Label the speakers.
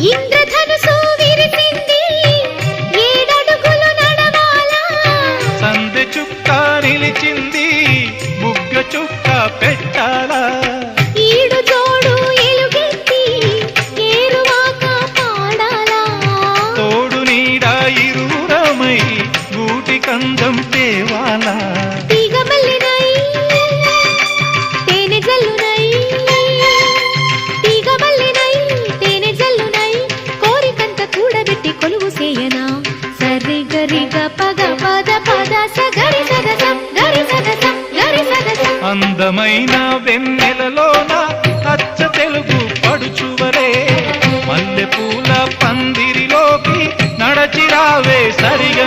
Speaker 1: ఇంద్రధనుసు విరిసింది ఏడడుగులు నడవాలా
Speaker 2: సందె చుక్క నిలిచింది బుగ్గ చుక్క పెట్టాలా
Speaker 1: ఈడు జోడు ఎలుగెత్తి ఏరువాక పాడాలా
Speaker 2: తోడు నీడ ఇరువురమై గూటి కందం తేవాలా
Speaker 1: తీగమల్లినై తేనె జల్లునై తీగమల్లినై తేనె జల్లునై కోరికంత కూడబెట్టి కొలువు సేయనా సరి గరిగ పగ పద పద సగరి సగసం గరి సగసం గరి సగసం
Speaker 2: అందమైన వెన్నెలలోన అచ్చ తెలుగు పడుచువలే మల్లె పూల పందిరిలోకి నడచిరావే సరిగ